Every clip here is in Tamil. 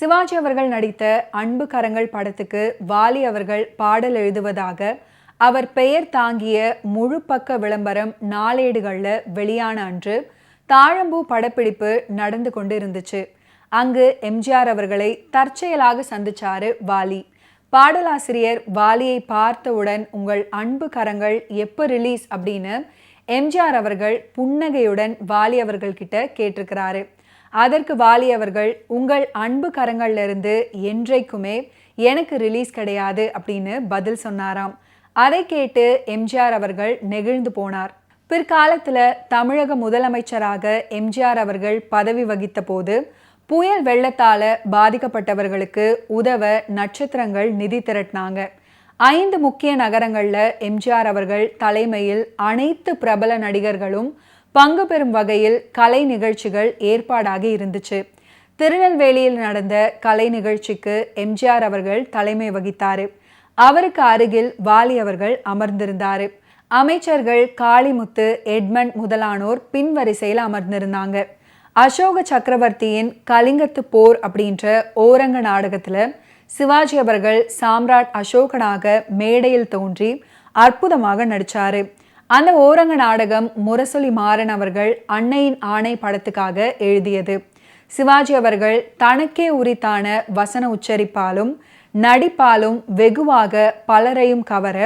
சிவாஜி அவர்கள் நடித்த அன்பு கரங்கள் படத்துக்கு வாலி அவர்கள் பாடல் எழுதுவதாக அவர் பெயர் தாங்கிய முழு பக்க விளம்பரம் நாளேடுகளில் வெளியான அன்று தாழம்பூ படப்பிடிப்பு நடந்து கொண்டு இருந்துச்சு. அங்கு எம்ஜிஆர் அவர்களை தற்செயலாக சந்திச்சாரு வாலி. பாடலாசிரியர் வாலியை பார்த்தவுடன் உங்கள் அன்பு கரங்கள் எப்போ ரிலீஸ் அப்படின்னு எம்ஜிஆர் அவர்கள் புன்னகையுடன் வாலி அவர்கள்கிட்ட கேட்டிருக்கிறாரு. அதற்கு வாலி அவர்கள், உங்கள் அன்பு கரங்கள்ல இருந்து என்றைக்குமே எனக்கு ரிலீஸ் கிடையாது அப்படின்னு பதில் சொன்னாராம். அதை கேட்டு எம்ஜிஆர் அவர்கள் நெகிழ்ந்து போனார். பிற்காலத்தில் தமிழக முதலமைச்சராக எம்ஜிஆர் அவர்கள் பதவி வகித்த போது புயல் வெள்ளத்தால பாதிக்கப்பட்டவர்களுக்கு உதவ நட்சத்திரங்கள் நிதி திரட்டினாங்க. 5 முக்கிய நகரங்கள்ல எம்ஜிஆர் அவர்கள் தலைமையில் அனைத்து பிரபல நடிகர்களும் பங்கு பெறும் வகையில் கலை நிகழ்ச்சிகள் ஏற்பாடாகி இருந்துச்சு. திருநெல்வேலியில் நடந்த கலை நிகழ்ச்சிக்கு எம்ஜிஆர் அவர்கள் தலைமை வகித்தாரு. அவருக்கு அருகில் வாலி அவர்கள் அமர்ந்திருந்தாரு. அமைச்சர்கள் காளிமுத்து, எட்மண்ட் முதலானோர் பின்வரிசையில் அமர்ந்திருந்தாங்க. அசோக சக்கரவர்த்தியின் கலிங்கத்து போர் அப்படின்ற ஓரங்க நாடகத்துல சிவாஜி அவர்கள் சாம்ராட் அசோகனாக மேடையில் தோன்றி அற்புதமாக நடிச்சாரு. அந்த ஓரங்க நாடகம் முரசொலி மாறன் அவர்கள் அன்னையின் ஆணை படத்துக்காக எழுதியது. சிவாஜி அவர்கள் தனக்கே உரித்தான வசன உச்சரிப்பாலும் நடிப்பாலும் வெகுவாக பலரையும் கவர,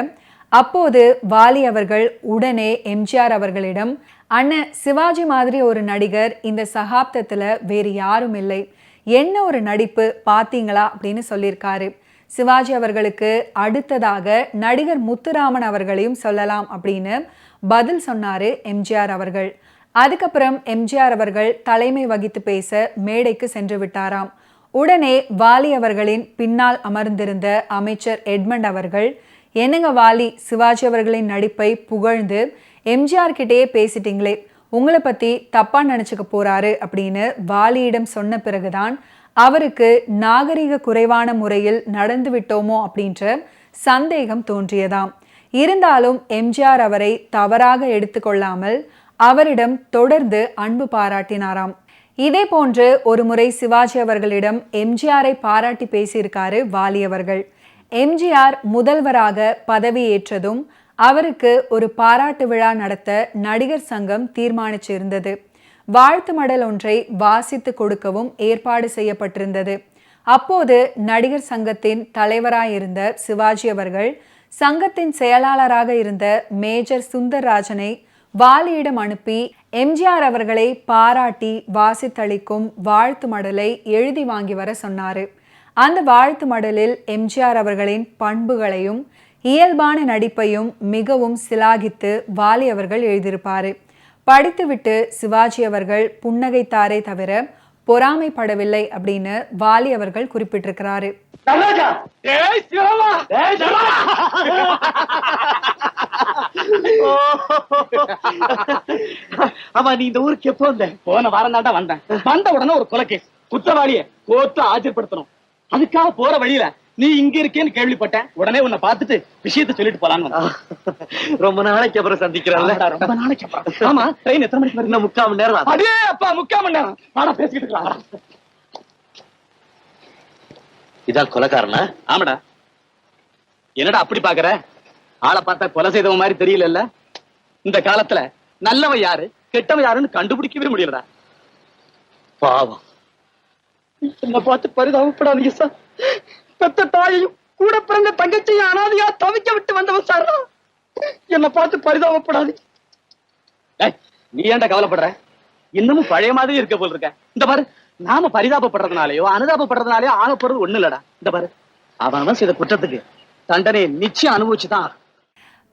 அப்போது வாலி அவர்கள் உடனே எம்ஜிஆர் அவர்களிடம், அண்ணன் சிவாஜி மாதிரி ஒரு நடிகர் இந்த சகாப்தத்தில் வேறு யாரும் இல்லை, என்ன ஒரு நடிப்பு பார்த்தீங்களா அப்படின்னு சொல்லியிருக்காரு. சிவாஜி அவர்களுக்கு அடுத்ததாக நடிகர் முத்துராமன் அவர்களையும் சொல்லலாம் அப்படின்னு பதில் சொன்னாரு எம்ஜிஆர் அவர்கள். அதுக்கப்புறம் எம்ஜிஆர் அவர்கள் தலைமை வகித்து பேச மேடைக்கு சென்று விட்டாராம். உடனே வாலி அவர்களின் பின்னால் அமர்ந்திருந்த அமைச்சர் எட்மண்ட் அவர்கள், என்னங்க வாலி, சிவாஜி அவர்களின் நடிப்பை புகழ்ந்து எம்ஜிஆர் கிட்டேயே பேசிட்டீங்களே, உங்களை பற்றி தப்பாக நினச்சிக்க போறாரு அப்படின்னு வாலியிடம் சொன்ன பிறகுதான் அவருக்கு நாகரிக குறைவான முறையில் நடந்து விட்டோமோ அப்படின்ற சந்தேகம் தோன்றியதாம். இருந்தாலும் எம்ஜிஆர் அவரை தவறாக எடுத்துக்கொள்ளாமல் அவரிடம் தொடர்ந்து அன்பு பாராட்டினாராம். இதே போன்று ஒரு முறை சிவாஜி அவர்களிடம் எம்ஜிஆரை பாராட்டி பேசியிருக்காரு வாலி அவர்கள். எம்ஜிஆர் முதல்வராக பதவியேற்றதும் அவருக்கு ஒரு பாராட்டு விழா நடத்த நடிகர் சங்கம் தீர்மானிச்சிருந்தது. வாழ்த்து மடல் ஒன்றை வாசித்து கொடுக்கவும் ஏற்பாடு செய்யப்பட்டிருந்தது. அப்போது நடிகர் சங்கத்தின் தலைவராயிருந்த சிவாஜி அவர்கள் சங்கத்தின் செயலாளராக இருந்த மேஜர் சுந்தர்ராஜனை வாலியிடம் அனுப்பி எம்ஜிஆர் அவர்களை பாராட்டி வாசித்தளிக்கும் வாழ்த்து மடலை எழுதி வாங்கி வர சொன்னாரு. அந்த வாழ்த்து மடலில் எம்ஜிஆர் அவர்களின் பண்புகளையும் இயல்பான நடிப்பையும் மிகவும் சிலாகித்து வாலி அவர்கள் எழுதியிருப்பாரு. படித்துவிட்டு சிவாஜி அவர்கள் புன்னகைத்தாரே தவிர பொறாமைப்படவில்லை அப்படின்னு வாலி அவர்கள் குறிப்பிட்டிருக்கிறாரு. ஆமா, நீ இந்த ஊருக்கு எப்போ வந்த? போன வாரம் தாண்டா வந்தேன். வந்த உடனே ஒரு கொலைகேஸ், குற்றவாளிய கோர்ட்டு ஆஜர்படுத்தணும். அதுக்காக போற வழியில நீ இங்க இருக்கேன்னு கேள்விப்பட்டேன். உடனே உன்னை பார்த்துட்டு விஷயத்தை சொல்லிட்டு போலான்னு. ரொம்ப நாளைக்கு அப்புறம் சந்திக்கிறேன். ரொம்ப நாளைக்கு அப்புறம். ஆமா, ட்ரெயின் எத்தனை மணிக்கு வருது? 3/4 மணி நேரம். அதே அப்பா, 3/4 மணி நேரம். வாடா பேசிக்கிட்டு இருக்கலாம். இதான் கொலைக்காரனா? ஆமாடா. என்னடா அப்படி பாக்குற? ஆளை பார்த்தா கொலை செய்தவன் மாதிரி தெரியல. இந்த காலத்துல நல்லவன் யாரு கெட்டவன் யாருன்னு கண்டுபிடிக்கவே முடியலடா. பாவம். என்ன பார்த்து பரிதாபப்படாதீங்க சார். பெத்த தாயையும் கூட பிறந்த தங்கச்சியும் அனாதையா தவிக்க விட்டு வந்தவன் சார். என்ன பார்த்து பரிதாபப்படாது. நீ ஏன்டா கவலைப்படுற? இன்னமும் பழைய மாதிரி இருக்க போல் இருக்க. இந்த பாரு, நாம பரிதாபப்படுறதுனாலயோ அனுதாபப்படுறதுனாலயோ ஆக போறது ஒண்ணு இல்லடா. இந்த பாரு, அவன் செய்த குற்றத்துக்கு தண்டனை நிச்சயம் அனுபவிச்சுதான்.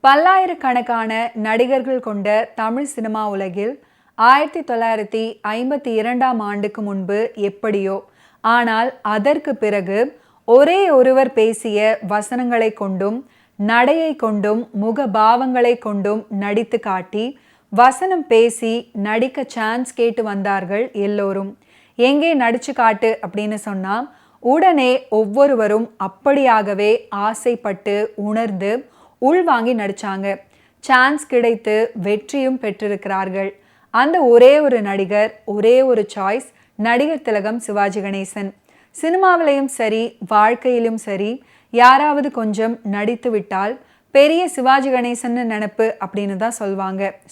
பல்லாயிரக்கணக்கான நடிகர்கள் கொண்ட தமிழ் சினிமா உலகில் 1952ஆம் ஆண்டுக்கு முன்பு எப்படியோ, ஆனால் அதற்கு பிறகு ஒரே ஒருவர் பேசிய வசனங்களை கொண்டும் நடையை கொண்டும் முகபாவங்களை கொண்டும் நடித்து காட்டி வசனம் பேசி நடிக்க சான்ஸ் கேட்டு வந்தார்கள் எல்லோரும். எங்கே நடிச்சு காட்டு அப்படின்னு சொன்னா உடனே ஒவ்வொருவரும் அப்படியாகவே ஆசைப்பட்டு உணர்ந்து உள்வாங்கி நடிச்சாங்க. சான்ஸ் கிடைத்து வெற்றியும் பெற்றிருக்கிறார்கள். அந்த ஒரே ஒரு நடிகர், ஒரே ஒரு சாய்ஸ், நடிகர் திலகம் சிவாஜி கணேசன். சினிமாவிலையும் சரி வாழ்க்கையிலும் சரி யாராவது கொஞ்சம் நடித்து விட்டால் பெரிய சிவாஜி கணேசன் நினைப்பு அப்படின்னு தான்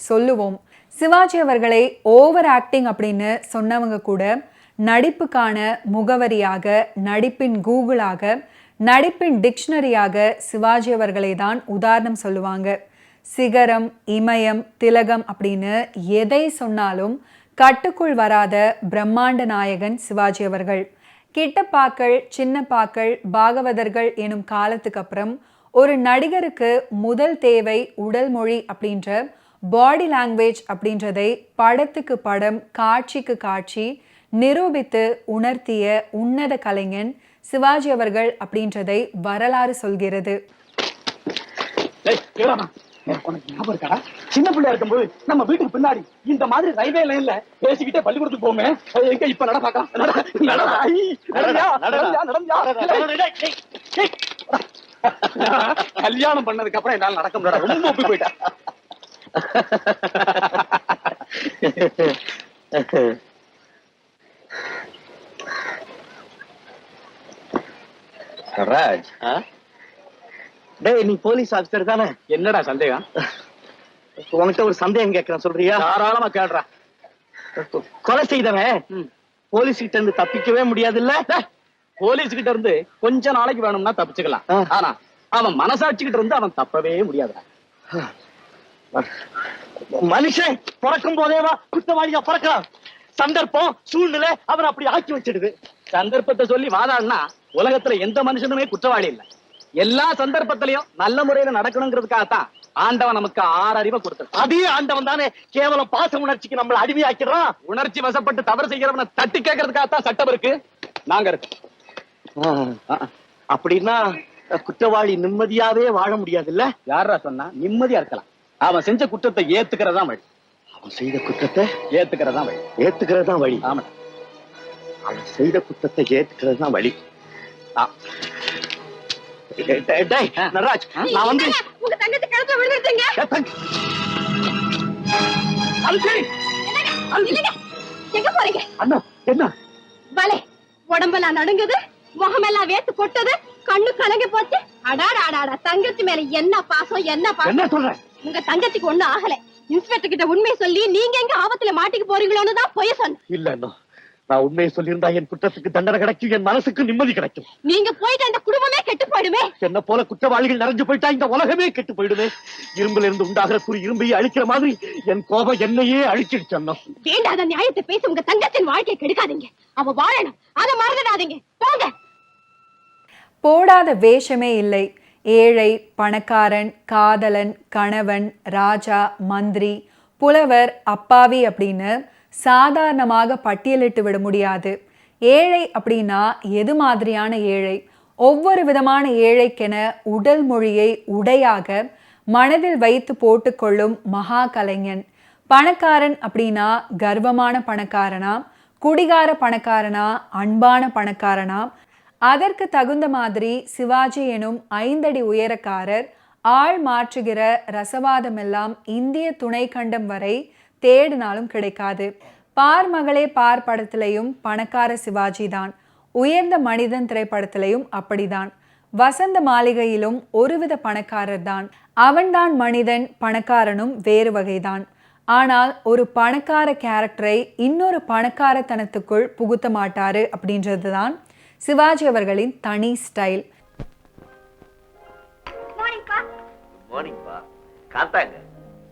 சொல்லுவோம். சிவாஜி அவர்களை ஓவர் ஆக்டிங் அப்படின்னு சொன்னவங்க கூட நடிப்புக்கான முகவரியாக, நடிப்பின் கூகுளாக, நடிப்பின் டிக்ஷனரியாக சிவாஜி அவர்களை தான் உதாரணம் சொல்லுவாங்க. சிகரம், இமயம், திலகம் அப்படின்னு எதை சொன்னாலும் கட்டுக்குள் வராத பிரம்மாண்ட நாயகன் சிவாஜி அவர்கள். கிட்டப்பாக்கள், சின்னப்பாக்கள், பாகவதர்கள் எனும் காலத்துக்கு அப்புறம் ஒரு நடிகருக்கு முதல் தேவை உடல் மொழி அப்படின்ற பாடி லாங்குவேஜ் அப்படின்றதை படத்துக்கு படம், காட்சிக்கு காட்சி நிரூபித்து உணர்த்திய உன்னத கலைஞன் சிவாஜி அவர்கள் அப்படின்றதை வரலாறு சொல்கிறது. சின்ன பிள்ளையா இருக்கும்போது நம்ம வீட்டுக்கு பின்னாடி இந்த மாதிரி ரயில்வே லைன்ல பேசிக்கிட்டே பள்ளிக்கூடத்துக்கு போமே. எங்க இப்ப நட பாக்கலாம். கல்யாணம் பண்ணதுக்கு அப்புறம் என்னால நடக்க முடியாது, ரொம்ப ஒப்பி போயிட்டேன். ராஜ், டேய் நீ போலீஸ் ஆபீசர் தானே? என்னடா சந்தேகம்? உன்கிட்ட ஒரு சந்தேகம் கேட்கிறேன், சொல்றியா? தாராளமா கேள்றா. கொலை செய்தவன் போலீஸ் கிட்ட இருந்து தப்பிக்கவே முடியாது இல்ல? போலீஸ் கிட்ட இருந்து கொஞ்ச நாளைக்கு வேணும்னா தப்பிச்சுக்கலாம், ஆனா அவன் மனசாட்சி கிட்ட இருந்து அவன் தப்பவே முடியாதுடா. மனுஷன் பிறக்கும் போதேவா குற்றவாளியா பிறக்கலாம். சந்தர்ப்பம், சூழ்நிலை அவன் அப்படி ஆக்கி வச்சிடுது. சந்தர்ப்பத்தை சொல்லி வாதாடினா உலகத்துல எந்த மனுஷனுமே குற்றவாளி இல்ல. எல்லா சந்தர்ப்பத்திலையும் நல்ல முறையில நடக்கணுங்கிறதுக்காகத்தான் ஆண்டவன் நமக்கு 6 அறிவை கொடுத்தான். அதே ஆண்டவன் தானே கேவலம் பாச உணர்ச்சிக்கு நம்மள அடிமையாக்கிறான். உணர்ச்சி வசப்பட்டு தவறு செய்யறவனை தட்டி கேட்கறதுக்காகத்தான் சட்டம் இருக்கு, நாங்க இருக்கோம். அப்படின்னா குற்றவாளி நிம்மதியாவே வாழ முடியாது இல்ல? யாரா சொன்னா நிம்மதியா இருக்கலாம்? அவன் செஞ்ச குற்றத்தை ஏத்துக்கிறதா வழி. அவன் செய்த குற்றத்தை ஏத்துக்கிறதா வழி. ஏத்துக்கிறதா வழி. ஆமா, அவன் செய்த குற்றத்தை ஏத்துக்கிறது தான் வழி. நடராஜ், நான் வந்து உங்க தங்கத்தை கழுத்துல விழுந்துட்டீங்க. எங்க போறீங்க? அண்ணா என்ன பலே, உடம்பெல்லாம் நடுங்குது, முகமெல்லாம் வேத்து கொட்டது, கண்ணு கலங்கி போச்சு. அடாடா, தங்கச்சி மேல என்ன பாசம், என்ன பாசம். என்ன சொல்ற? உங்க தங்கச்சிக்கு ஒண்ணும் ஆகல. இன்ஸ்பெக்டர் கிட்ட உண்மையை சொல்லி நீங்க எங்க ஆபத்துல மாட்டிக்கு போறீங்களோன்னு தான் பொய் சொன்னேன். இல்ல அண்ணா, நான் உண்மையை சொல்லியிருந்தா என் குற்றத்துக்கு தண்டனை கிடைக்கும், என் மனசுக்கு நிம்மதி கிடைக்கும். நீங்க போயிட்டு அந்த குடும்பமே கெட்டு போயிடுமே. என்ன போல குற்றவாளிகள் நிறைஞ்சு போயிட்டா இந்த உலகமே கெட்டு போயிடுமே. இரும்புல இருந்து உண்டாகிற குறி இரும்பையே அழிக்கிற மாதிரி என் கோபம் என்னையே அழிச்சிடுச்சு அண்ணா. வேண்டாத நியாயத்தை பேசி உங்க தங்கத்தின் வாழ்க்கையை கெடுக்காதீங்க. அவ வாழணும், அதை மறந்துடாதீங்க. போங்க. போடாத வேஷமே இல்லை. ஏழை, பணக்காரன், காதலன், கணவன், ராஜா, மந்திரி, புலவர், அப்பாவி அப்படின்னு சாதாரணமாக பட்டியலிட்டு விட முடியாது. ஏழை அப்படின்னா எது மாதிரியான ஏழை? ஒவ்வொரு விதமான ஏழைக்கென உடல் மொழியை உடையாக மனதில் வைத்து போட்டுக்கொள்ளும் மகா கலைஞன். பணக்காரன் அப்படின்னா கர்வமான பணக்காரனா, குடிகார பணக்காரனா, அன்பான பணக்காரனா? அதற்கு தகுந்த மாதிரி சிவாஜி எனும் 5 அடி உயரக்காரர் ஆள் மாற்றுகிற ரசவாதமெல்லாம் இந்திய துணை கண்டம் வரை தேடினாலும் கிடைக்காது. பார் மகளே பார் படத்திலையும் பணக்கார சிவாஜி தான். உயர்ந்த மனிதன் திரைப்படத்திலையும் அப்படிதான். வசந்த மாளிகையிலும் ஒருவித பணக்காரர் தான். அவன்தான் மனிதன், பணக்காரனும் வேறு வகைதான். ஆனால் ஒரு பணக்கார கேரக்டரை இன்னொரு பணக்காரத்தனத்துக்குள் புகுத்த மாட்டாரு அப்படின்றது தான் சிவாஜி அவர்களின் தனி ஸ்டைல்.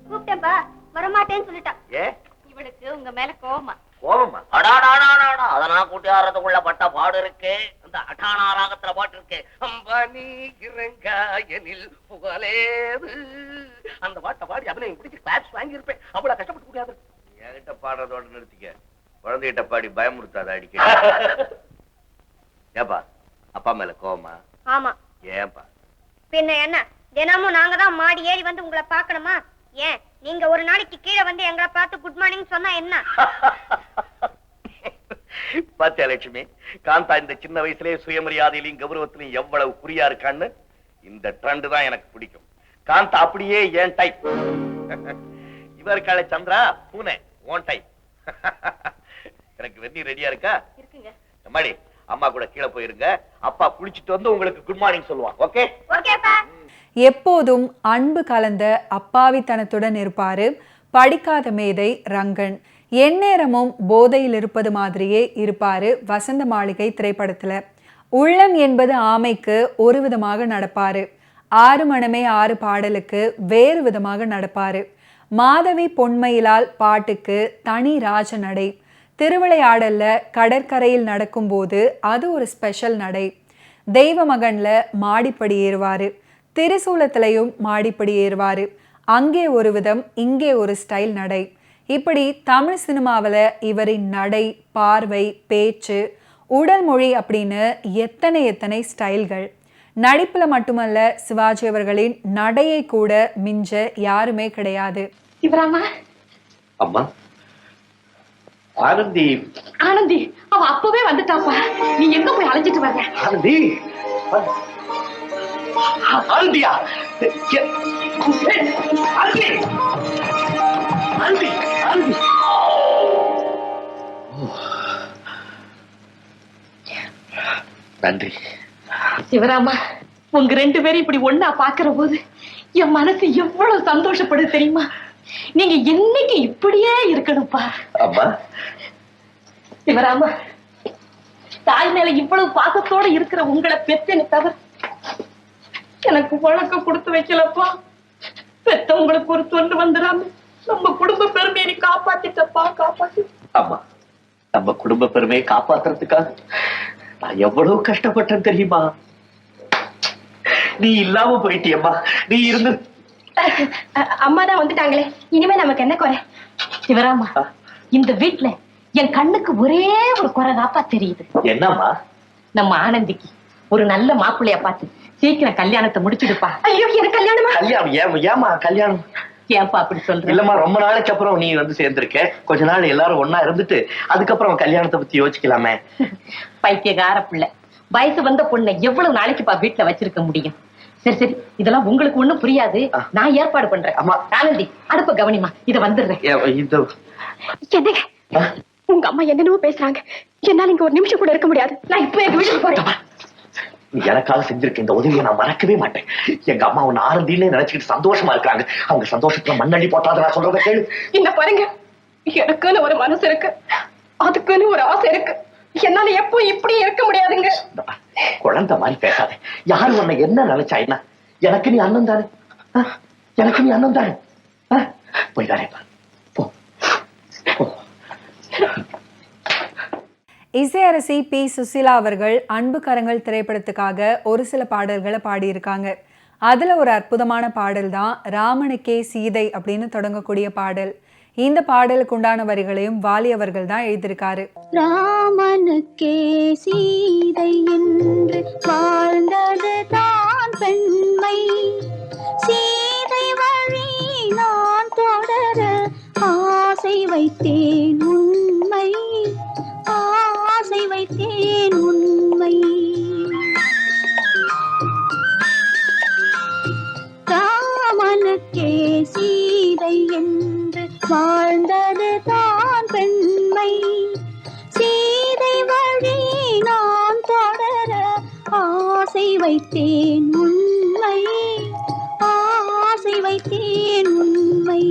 கூப்பிட்டேன்பா, வரமாட்டேன்னு சொல்லிட்டா. இவளுக்கு உங்க மேல கோவமா? கோபமா? அடாடாடாடா, அதெல்லாம் கூட்டியாரத்துக்குள்ள பட்ட பாடு இருக்கு. அந்த அட்டானா ராகத்துல பாட்டு இருக்கு, அம்பானி இறங்காயனில் புகழேது. அந்த பாட்டை பாடி அவனை பிடிச்சி கிளாப்ஸ் வாங்கி இருப்பேன். அவ்வளவு கஷ்டப்பட்டு கூட்டியாது. என்கிட்ட பாடுறதோட நிறுத்திக்க, குழந்தைகிட்ட பாடி பயமுறுத்தாத அடிக்க. ஏப்பா, அப்பா மேல கோவமா? ஆமா. ஏன்பா? பின்ன என்ன, தினமும் நாங்க தான் மாடி ஏறி வந்து உங்களை பாக்கணுமா? ஏன் நீங்க ஒரு நாளைக்கு கீழே வந்து எங்களை பார்த்து குட் மார்னிங் சொன்னா என்ன? பாத்தியா லட்சுமி, காந்தா இந்த சின்ன வயசுலயே சுயமரியாதையிலையும் கௌரவத்திலையும் எவ்வளவு குறியா இருக்கான்னு. இந்த ட்ரெண்ட் தான் எனக்கு பிடிக்கும். காந்தா அப்படியே ஏன் டைப். இவருக்கால சந்திரா பூனை ஓன் டைப். எனக்கு வெந்நீர் ரெடியா இருக்கா? இருக்குங்க. மாடி, அம்மா கூட கீழே போயிருங்க. அப்பா குளிச்சுட்டு வந்து உங்களுக்கு குட் மார்னிங் சொல்லுவான். ஓகே? ஓகேப்பா. எப்போதும் அன்பு கலந்த அப்பாவித்தனத்துடன் இருப்பாரு படிக்காத மேதை ரங்கன். எந்நேரமும் போதையில் இருப்பது மாதிரியே இருப்பாரு வசந்த மாளிகை திரைப்படத்துல. உள்ளம் என்பது ஆமைக்கு ஒரு விதமாக நடப்பாரு, 6 மணமே 6 பாடலுக்கு வேறு விதமாக நடப்பாரு. மாதவி பொன்மையிலால் பாட்டுக்கு தனி ராஜ நடை. திருவிளையாடல்ல கடற்கரையில் நடக்கும்போது அது ஒரு ஸ்பெஷல் நடை. தெய்வ மகன்ல மாடிப்படி ஏறுவாரு, திரிசூலத்திலையும் மாடிப்படி ஏறுவாரு. அங்கே ஒரு விதம், இங்கே ஒரு ஸ்டைல் நடை. இப்படி தமிழ் சினிமாவில் இவரின் நடை, பார்வை, பேச்சு, உடல் மொழி அப்படின்னு எத்தனை ஸ்டைல்கள். நடிப்புல மட்டுமல்ல, சிவாஜி அவர்களின் நடையை கூட மிஞ்ச யாருமே கிடையாது. சிவராமா. அம்மா ஆனந்தி. ஆனந்தி அவ அப்பவே வந்துட்டாப்பா. நீ எங்க போய் அலைஞ்சிட்டு வர்ற? ஆனந்தி. ஆனந்தியா? ஆனந்தி. ஆனந்தி. ஆனந்தி. நன்றி சிவராமா. உங்க 2 பேரும் இப்படி ஒண்ணா பாக்குற போது என் மனசு எவ்வளவு சந்தோஷப்படுது தெரியுமா? நீங்க என்னைக்கு இப்படியே இருக்கணும்ப்பா. அம்மா. சிவராமா, தாய் மேல இவ்வளவு பாசத்தோட இருக்கிற உங்களை பெத்தேன்னு தவிர எனக்கு வழக்கம் கொடுத்து வைக்கலப்பா. பெத்தவங்களுக்கு ஒரு தொண்டு வந்துடாம நம்ம குடும்ப பெருமையை நீ காப்பாத்திட்டப்பா, காப்பாத்தி. அம்மா, நம்ம குடும்ப பெருமையை காப்பாத்துறதுக்காக நான் எவ்வளவு கஷ்டப்பட்டேன் தெரியுமா? நீ இல்லாம போயிட்டியம்மா. நீ இருந்து. அம்மா தான் வந்துட்டாங்களே, இனிமே நமக்கு என்ன குறை? சிவராமா, இந்த வீட்டுல என் கண்ணுக்கு ஒரே ஒரு குறை தாப்பா தெரியுது. என்னம்மா? நம்ம ஆனந்திக்கு ஒரு நல்ல மாப்பிள்ளைய பார்த்து சீக்கிரம் கல்யாணத்தை முடிச்சிடுப்பா. ஐயோ, எனக்கு கல்யாணமா? கல்யாணம்? ஏமா கல்யாணம்? ஏன்பா அப்படி சொல்ற? இல்லம்மா, ரொம்ப நாளைக்கு அப்புறம் நீ வந்து சேர்ந்திருக்க. கொஞ்ச நாள் எல்லாரும் ஒன்னா இருந்துட்டு அதுக்கப்புறம் கல்யாணத்தை பத்தி யோசிக்கலாமே. பைத்தியக்கார பிள்ளை. வயசு வந்த பொண்ணை எவ்வளவு நாளைக்குப்பா வீட்டுல வச்சிருக்க முடியும்? சரி சரி, இதெல்லாம் உங்களுக்கு ஒண்ணும் புரியாது. நான் ஏற்பாடு பண்றேன். அம்மா. ஆனந்தி, அடுப்ப கவனிமா. இத வந்துடுறேன். என்னங்க, உங்க அம்மா என்னென்னவோ பேசுறாங்க. என்னால இங்க ஒரு நிமிஷம் கூட இருக்க முடியாது. நான் இப்ப எங்க வீட்டுக்கு போறேன். நீ எனக்காக செஞ்சிருக்க இந்த உதவியை நான் மறக்கவே மாட்டேன். எங்க அம்மா உன்னை ஆனந்தின்னு நினைச்சுக்கிட்டு சந்தோஷமா இருக்காங்க. அவங்க சந்தோஷத்துல மண்ணள்ளி போட்டாத நான் சொல்றத கேளு. என்ன பாருங்க, எனக்குன்னு ஒரு மனசு இருக்கு, அதுக்குன்னு ஒரு ஆசை இருக்கு. என்னால எப்போ இப்படி இருக்க முடியாதுங்க. குழந்தை மாதிரி பேசாத. யாரு உன்னை என்ன நினைச்சா என்ன? எனக்கு நீ அண்ணன் தானே. எனக்கு நீ அண்ணன் தானே. போய் தானே போ. இசையரசி பி. சுசீலா அவர்கள் அன்பு கரங்கள் திரைப்படத்துக்காக ஒரு சில பாடல்களை பாடியிருக்காங்க. அதுல ஒரு அற்புதமான பாடல் தான் ராமனுக்கே சீதை அப்படின்னு தொடங்கக்கூடிய பாடல். இந்த பாடலுக்கு உண்டான வரிகளையும் வாலி அவர்கள் தான் எழுதியிருக்காரு. ராமனுக்கே சீதை என்று வாழ்ந்தது தான் பெண்மை, சீதை வழி நான் தொடர ஆசை வைத்தேன் உண்மை, ஆசை வைத்தேன் உண்மை. ராமனுக்கே சீதை என்று வாழ்ந்தது தான் பெண்மை, சீதை வழி நான் தொடர ஆசை வைத்தேன் உண்மை, ஆசை வைத்தேன் உண்மை.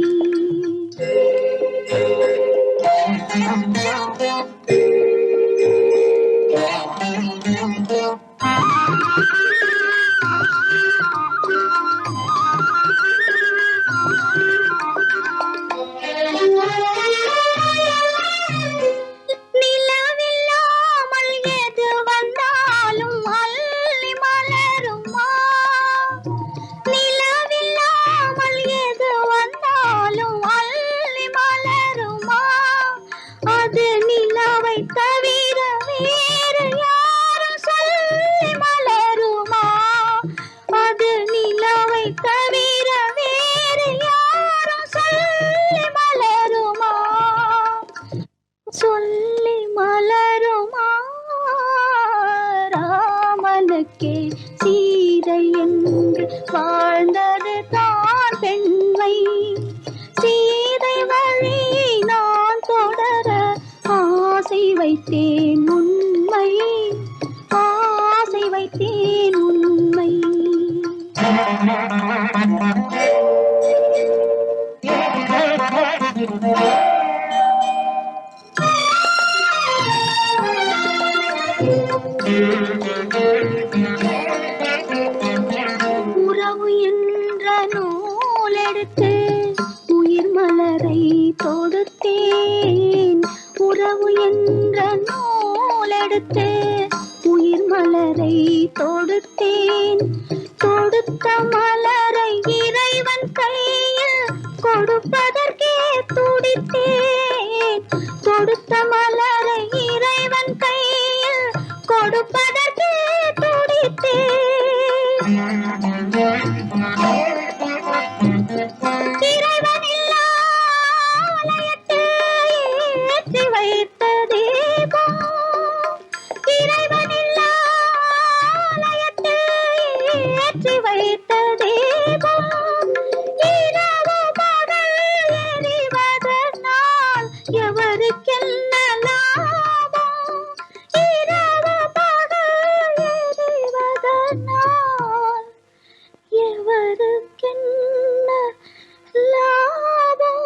உறவு என்ற நூலெடுத்து உயிர் மலரை தொடுத்தேன். உறவு என்ற நூலெடுத்து உயிர் மலரை தொடுத்தேன். தொடுத்த மலரை இறைவன் கையில் கொடுப்பதற்கே துடித்தேன். தொடுத்த மலரை இறைவன் கையில் கொடுப்பதற்கே துடித்தேன். இறைவன் இல்லா ஆலயத்தில் ஏற்றி வைத்த தீபம். இறைவன் இல்லா ஆலயத்தில் ஏற்றி வைத்த தீபம். இரவு பகல் எரிவதனால் எவருக்கென்ன லாபம்? இரவு பகல் எரிவதனால் எவருக்கென்ன லாபம்?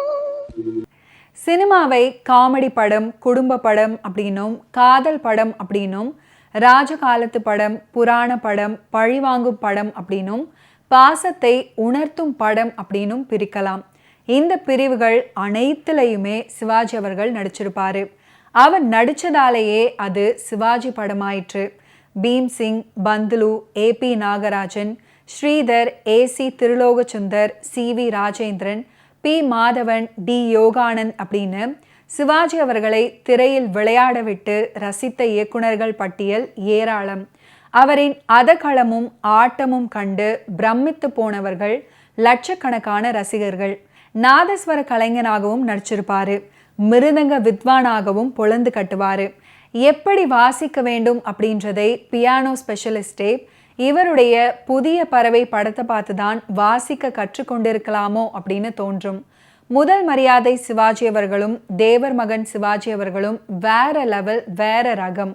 சினிமாவை காமெடி படம், குடும்ப படம் அப்படின்னும், காதல் படம் அப்படின்னும், ராஜகாலத்து படம், புராண படம், பழிவாங்கும் படம் அப்படின்னும், பாசத்தை உணர்த்தும் படம் அப்படின்னும் பிரிக்கலாம். இந்த பிரிவுகள் அனைத்துலையுமே சிவாஜி அவர்கள் நடிச்சிருப்பாரு. அவர் நடிச்சதாலேயே அது சிவாஜி படமாயிற்று. Bhimsingh, Panthulu, A P Nagarajan, Sridhar, A C Tirulokchandar, C V Rajendran, P Madhavan, T Yoganand அப்படின்னு சிவாஜி அவர்களை திரையில் விளையாட விட்டு ரசித்த இயக்குனர்கள் பட்டியல் ஏராளம். அவரின் அதகளமும் ஆட்டமும் கண்டு பிரமித்து போனவர்கள் லட்சக்கணக்கான ரசிகர்கள். நாதஸ்வர கலைஞனாகவும் நடிச்சிருப்பாரு. மிருதங்க வித்வானாகவும் பொழந்து கட்டுவாரு. எப்படி வாசிக்க வேண்டும் அப்படின்றதை பியானோ ஸ்பெஷலிஸ்டே இவருடைய புதிய பறவை படத்தை பார்த்துதான் வாசிக்க கற்றுக்கொண்டிருக்கலாமோ அப்படின்னு தோன்றும். முதல் மரியாதை சிவாஜி அவர்களும் தேவர் மகன் சிவாஜி அவர்களும் வேற லெவல், வேற ரகம்.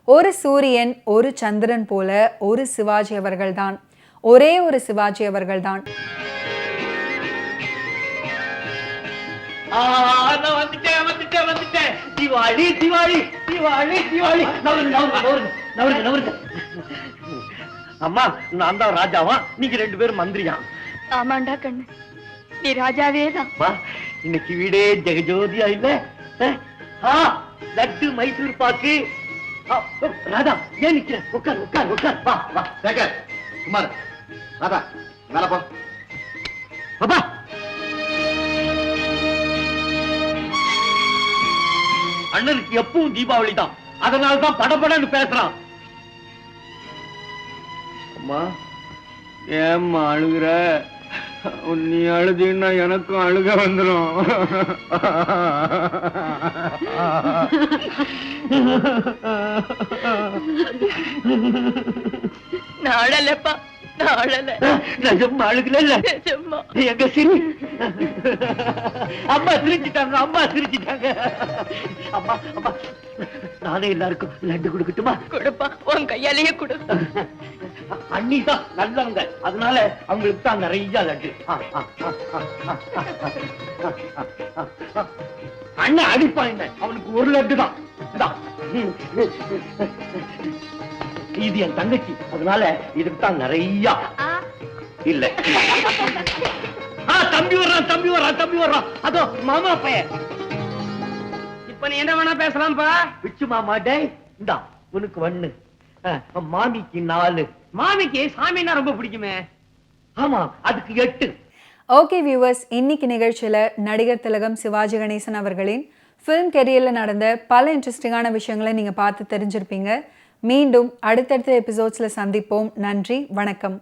ஒரு சூரியன், ஒரு சந்திரன் போல ஒரு சிவாஜி அவர்கள்தான், ஒரே ஒரு சிவாஜி அவர்கள்தான். வந்துட்டேன். திவாலி திவாலி திவாலி திவாலி. நவருங்க. அம்மா, நான் தான் ராஜாவா, நீங்க 2 பேரும் மந்திரியா? ஆமாண்டா கண்ணு, நீ ராஜாவே தான். இன்னைக்கு வீடே ஜெகஜோதியா இல்ல? லட்டு, மைசூர் பாக்கு. ராதா, ஏன் நிக்கிற? உட்கார். வா சேகர், குமார், ராதா மேல போ. பாப்பா, அண்ணனுக்கு எப்பவும் தீபாவளி தான், அதனாலதான் படபடன்னு பேசுறான். அம்மா, ஏம்மா அழுகுற? நீ அழுதுன்னா எனக்கும் அழுக வந்துடும். நான் அழலப்பா, நான் அழல. நிஜமா அழுகல? எங்க சிரி? அம்மா சிரிச்சிட்டாங்க. அம்மா, நானே எல்லாருக்கும் லட்டு கொடுக்கட்டுமா? கொடுப்பா, உன் கையாலேயே கொடு. அண்ணி தான் நல்லவங்க, அதனால அவங்களுக்கு தான் நிறைய லட்டு. அண்ணன் அடிப்பான், அவனுக்கு ஒரு லட்டு தான். இது என் தங்கச்சி, அதனால இதுக்கு தான் நிறைய. இல்ல, தம்பி வர்றான். அதோ மாமா பையன். இப்ப நீ என்ன வேணா பேசலாம்ப்பா. விச்சு மாமா, டேய் இந்தா உனக்கு 1, மாமிக்கு 4. மாமிக்கு சாமின்னா ரொம்ப பிடிக்குமே. ஆமா, அதுக்கு 8. ஓகே வியூவர்ஸ், இன்னைக்கு நிகழ்ச்சியில நடிகர் திலகம் சிவாஜி கணேசன் அவர்களின் ஃபிலிம் கெரியர்ல நடந்த பல இன்ட்ரெஸ்டிங்கான விஷயங்களை நீங்க பார்த்து தெரிஞ்சிருப்பீங்க. மீண்டும் அடுத்தடுத்த எபிசோட்ஸ்ல சந்திப்போம். நன்றி, வணக்கம்.